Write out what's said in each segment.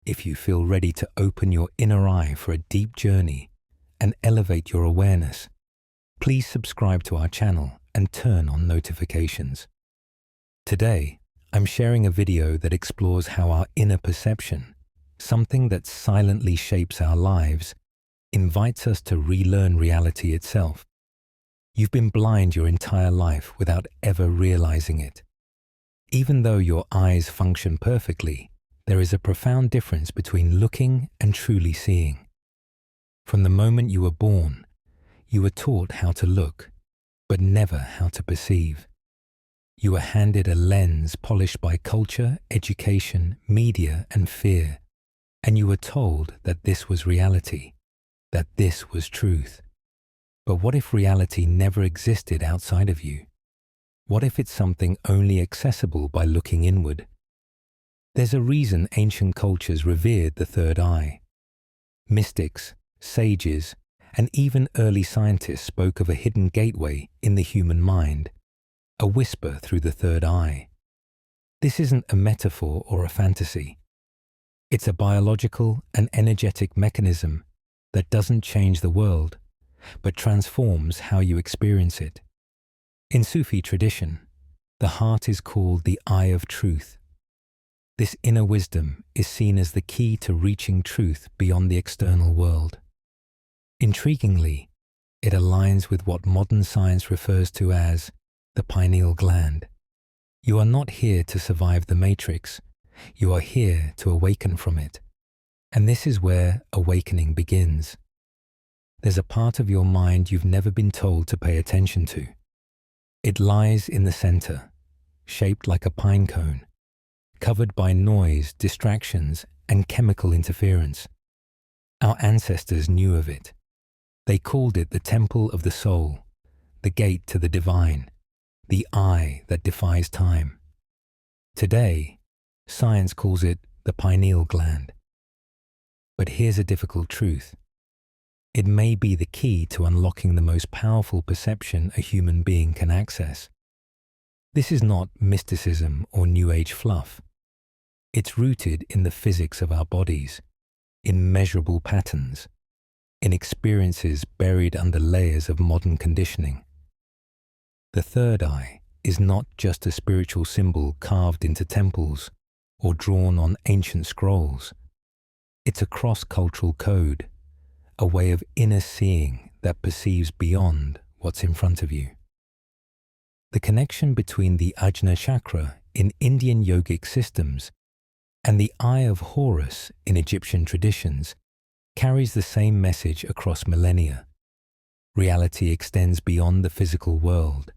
If you feel ready to open your inner eye for a deep journey and elevate your awareness, please subscribe to our channel and turn on notifications. Today, I'm sharing a video that explores how our inner perception, something that silently shapes our lives, invites us to relearn reality itself. You've been blind your entire life without ever realizing it. Even though your eyes function perfectly, there is a profound difference between looking and truly seeing. From the moment you were born, you were taught how to look, but never how to perceive. You were handed a lens polished by culture, education, media, and fear, and you were told that this was reality, that this was truth. But what if reality never existed outside of you? What if it's something only accessible by looking inward? There's a reason ancient cultures revered the third eye. Mystics, sages, and even early scientists spoke of a hidden gateway in the human mind, a whisper through the third eye. This isn't a metaphor or a fantasy. It's a biological and energetic mechanism that doesn't change the world, but transforms how you experience it. In Sufi tradition, the heart is called the eye of truth. This inner wisdom is seen as the key to reaching truth beyond the external world. Intriguingly, it aligns with what modern science refers to as the pineal gland. You are not here to survive the matrix. You are here to awaken from it. And this is where awakening begins. There's a part of your mind you've never been told to pay attention to. It lies in the center, shaped like a pine cone, covered by noise, distractions, and chemical interference. Our ancestors knew of it. They called it the temple of the soul, the gate to the divine, the eye that defies time. Today, science calls it the pineal gland. But here's a difficult truth. It may be the key to unlocking the most powerful perception a human being can access. This is not mysticism or New Age fluff. It's rooted in the physics of our bodies, in measurable patterns, in experiences buried under layers of modern conditioning. The third eye is not just a spiritual symbol carved into temples or drawn on ancient scrolls. It's a cross-cultural code, a way of inner seeing that perceives beyond what's in front of you. The connection between the ajna chakra in Indian yogic systems and the eye of Horus in Egyptian traditions carries the same message across millennia. Reality extends beyond the physical world,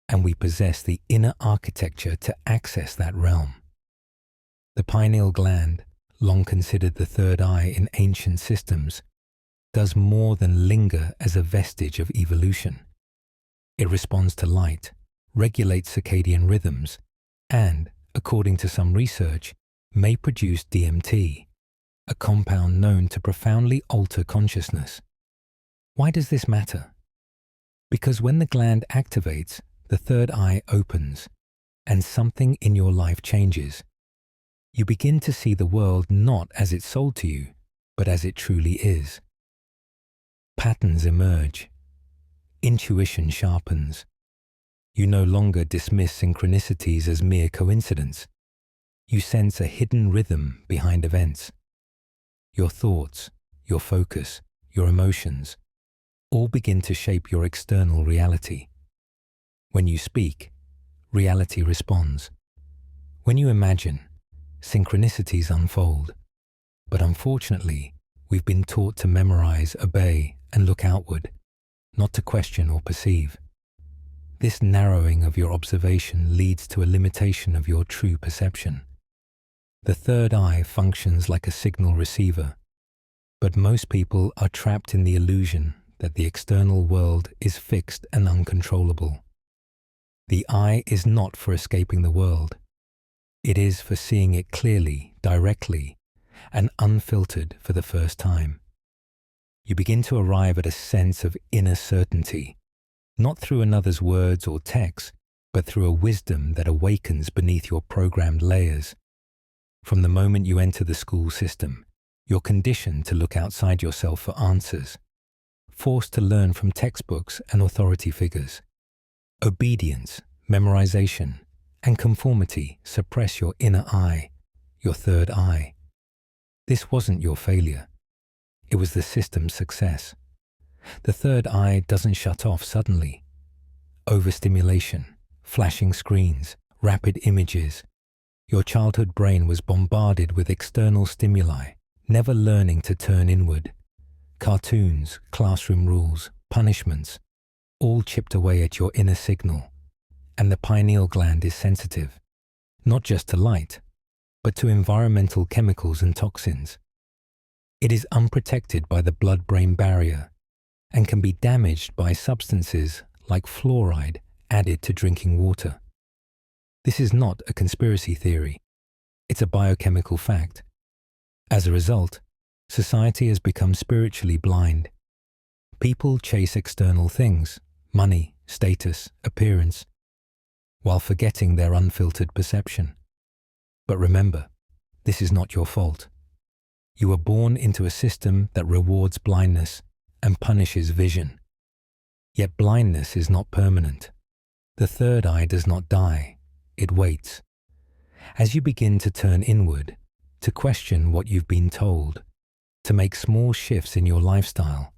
and we possess the inner architecture to access that realm. The pineal gland, long considered the third eye in ancient systems, does more than linger as a vestige of evolution. It responds to light, regulates circadian rhythms, and, according to some research, may produce DMT, a compound known to profoundly alter consciousness. Why does this matter? Because when the gland activates, the third eye opens, and something in your life changes. You begin to see the world not as it's sold to you, but as it truly is. Patterns emerge. Intuition sharpens. You no longer dismiss synchronicities as mere coincidence. You sense a hidden rhythm behind events. Your thoughts, your focus, your emotions, all begin to shape your external reality. When you speak, reality responds. When you imagine, synchronicities unfold. But unfortunately, we've been taught to memorize, obey, and look outward, not to question or perceive. This narrowing of your observation leads to a limitation of your true perception. The third eye functions like a signal receiver, but most people are trapped in the illusion that the external world is fixed and uncontrollable. The eye is not for escaping the world. It is for seeing it clearly, directly, and unfiltered for the first time. You begin to arrive at a sense of inner certainty, not through another's words or texts, but through a wisdom that awakens beneath your programmed layers. From the moment you enter the school system, you're conditioned to look outside yourself for answers, forced to learn from textbooks and authority figures. Obedience, memorization, and conformity suppress your inner eye, your third eye. This wasn't your failure. It was the system's success. The third eye doesn't shut off suddenly. Overstimulation, flashing screens, rapid images. Your childhood brain was bombarded with external stimuli, never learning to turn inward. Cartoons, classroom rules, punishments, all chipped away at your inner signal. And the pineal gland is sensitive, not just to light, but to environmental chemicals and toxins. It is unprotected by the blood-brain barrier and can be damaged by substances like fluoride added to drinking water. This is not a conspiracy theory. It's a biochemical fact. As a result, society has become spiritually blind. People chase external things, money, status, appearance, while forgetting their unfiltered perception. But remember, this is not your fault. You were born into a system that rewards blindness and punishes vision. Yet blindness is not permanent. The third eye does not die, it waits. As you begin to turn inward, to question what you've been told, to make small shifts in your lifestyle,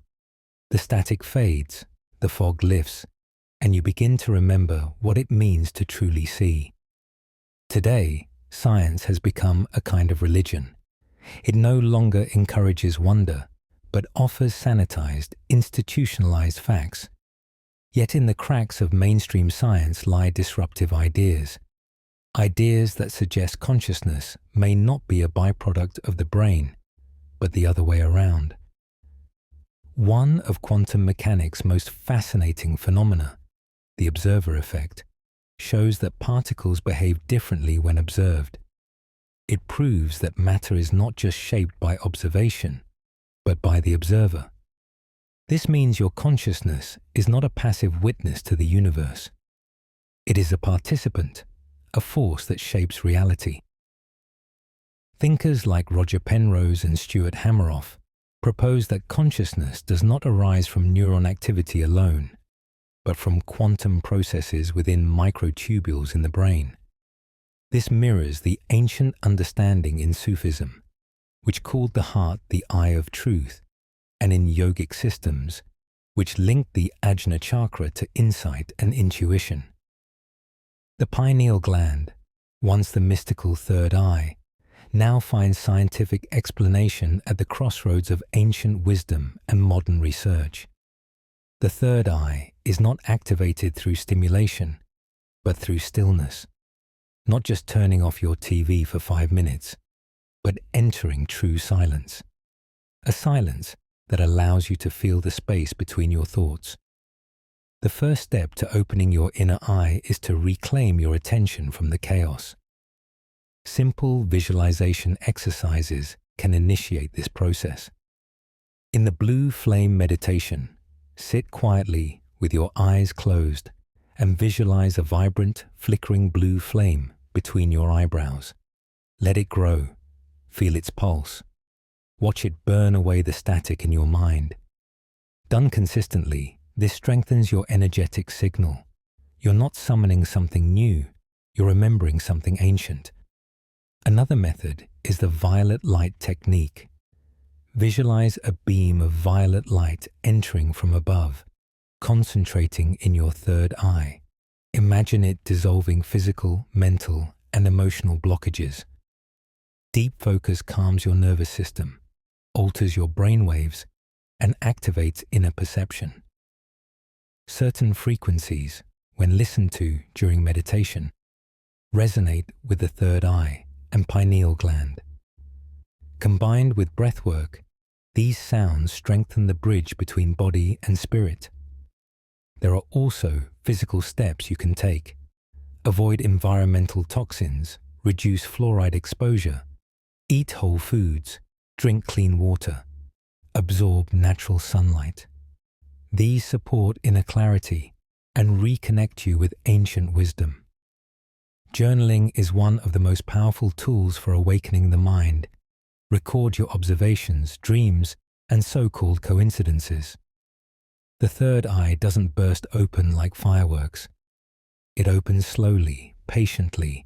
the static fades, the fog lifts, and you begin to remember what it means to truly see. Today, science has become a kind of religion. It no longer encourages wonder, but offers sanitized, institutionalized facts. Yet in the cracks of mainstream science lie disruptive ideas. Ideas that suggest consciousness may not be a byproduct of the brain, but the other way around. One of quantum mechanics' most fascinating phenomena, the observer effect, shows that particles behave differently when observed. It proves that matter is not just shaped by observation, but by the observer. This means your consciousness is not a passive witness to the universe. It is a participant, a force that shapes reality. Thinkers like Roger Penrose and Stuart Hameroff propose that consciousness does not arise from neuron activity alone, but from quantum processes within microtubules in the brain. This mirrors the ancient understanding in Sufism, which called the heart the eye of truth, and in yogic systems, which linked the ajna chakra to insight and intuition. The pineal gland, once the mystical third eye, now finds scientific explanation at the crossroads of ancient wisdom and modern research. The third eye is not activated through stimulation, but through stillness. Not just turning off your TV for 5 minutes, but entering true silence. A silence that allows you to feel the space between your thoughts. The first step to opening your inner eye is to reclaim your attention from the chaos. Simple visualization exercises can initiate this process. In the blue flame meditation, sit quietly with your eyes closed and visualize a vibrant, flickering blue flame between your eyebrows. Let it grow. Feel its pulse. Watch it burn away the static in your mind. Done consistently, this strengthens your energetic signal. You're not summoning something new, you're remembering something ancient. Another method is the violet light technique. Visualize a beam of violet light entering from above, concentrating in your third eye. Imagine it dissolving physical, mental, and emotional blockages. Deep focus calms your nervous system, alters your brain waves, and activates inner perception. Certain frequencies, when listened to during meditation, resonate with the third eye and pineal gland. Combined with breath work, these sounds strengthen the bridge between body and spirit. There are also physical steps you can take. Avoid environmental toxins, reduce fluoride exposure, eat whole foods, drink clean water, absorb natural sunlight. These support inner clarity and reconnect you with ancient wisdom. Journaling is one of the most powerful tools for awakening the mind. Record your observations, dreams, and so-called coincidences. The third eye doesn't burst open like fireworks. It opens slowly, patiently,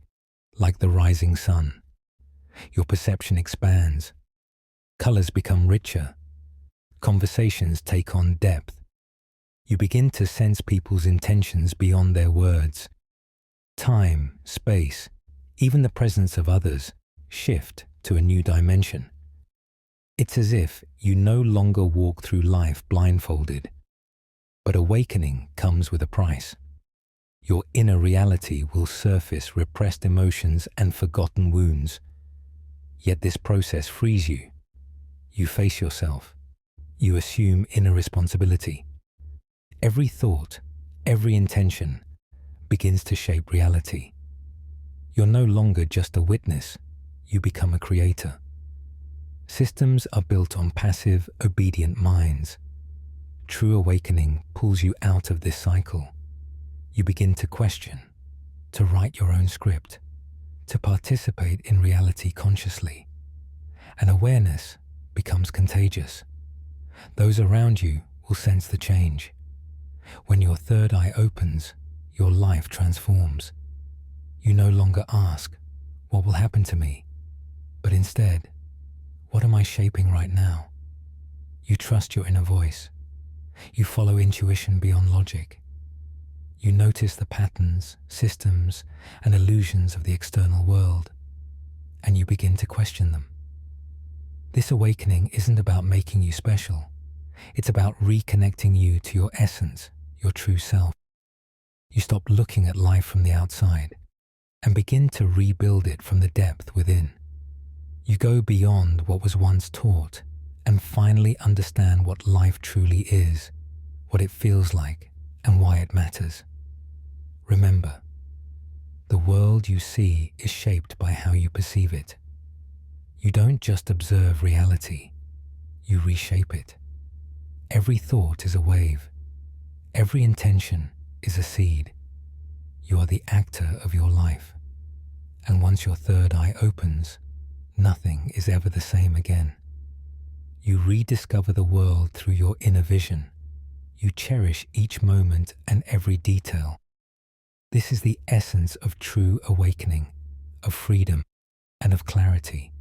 like the rising sun. Your perception expands. Colors become richer. Conversations take on depth. You begin to sense people's intentions beyond their words. Time, space, even the presence of others shift to a new dimension. It's as if you no longer walk through life blindfolded. But awakening comes with a price. Your inner reality will surface repressed emotions and forgotten wounds. Yet this process frees you. You face yourself. You assume inner responsibility. Every thought, every intention begins to shape reality. You're no longer just a witness. You become a creator. Systems are built on passive, obedient minds. True awakening pulls you out of this cycle. You begin to question, to write your own script, to participate in reality consciously. And awareness becomes contagious. Those around you will sense the change. When your third eye opens, your life transforms. You no longer ask, what will happen to me? But instead, what am I shaping right now? You trust your inner voice. You follow intuition beyond logic. You notice the patterns, systems, and illusions of the external world, and you begin to question them. This awakening isn't about making you special. It's about reconnecting you to your essence, your true self. You stop looking at life from the outside and begin to rebuild it from the depth within. You go beyond what was once taught and finally understand what life truly is, what it feels like, and why it matters. Remember, the world you see is shaped by how you perceive it. You don't just observe reality, you reshape it. Every thought is a wave. Every intention is a seed. You are the actor of your life. And once your third eye opens, nothing is ever the same again. You rediscover the world through your inner vision. You cherish each moment and every detail. This is the essence of true awakening, of freedom, and of clarity.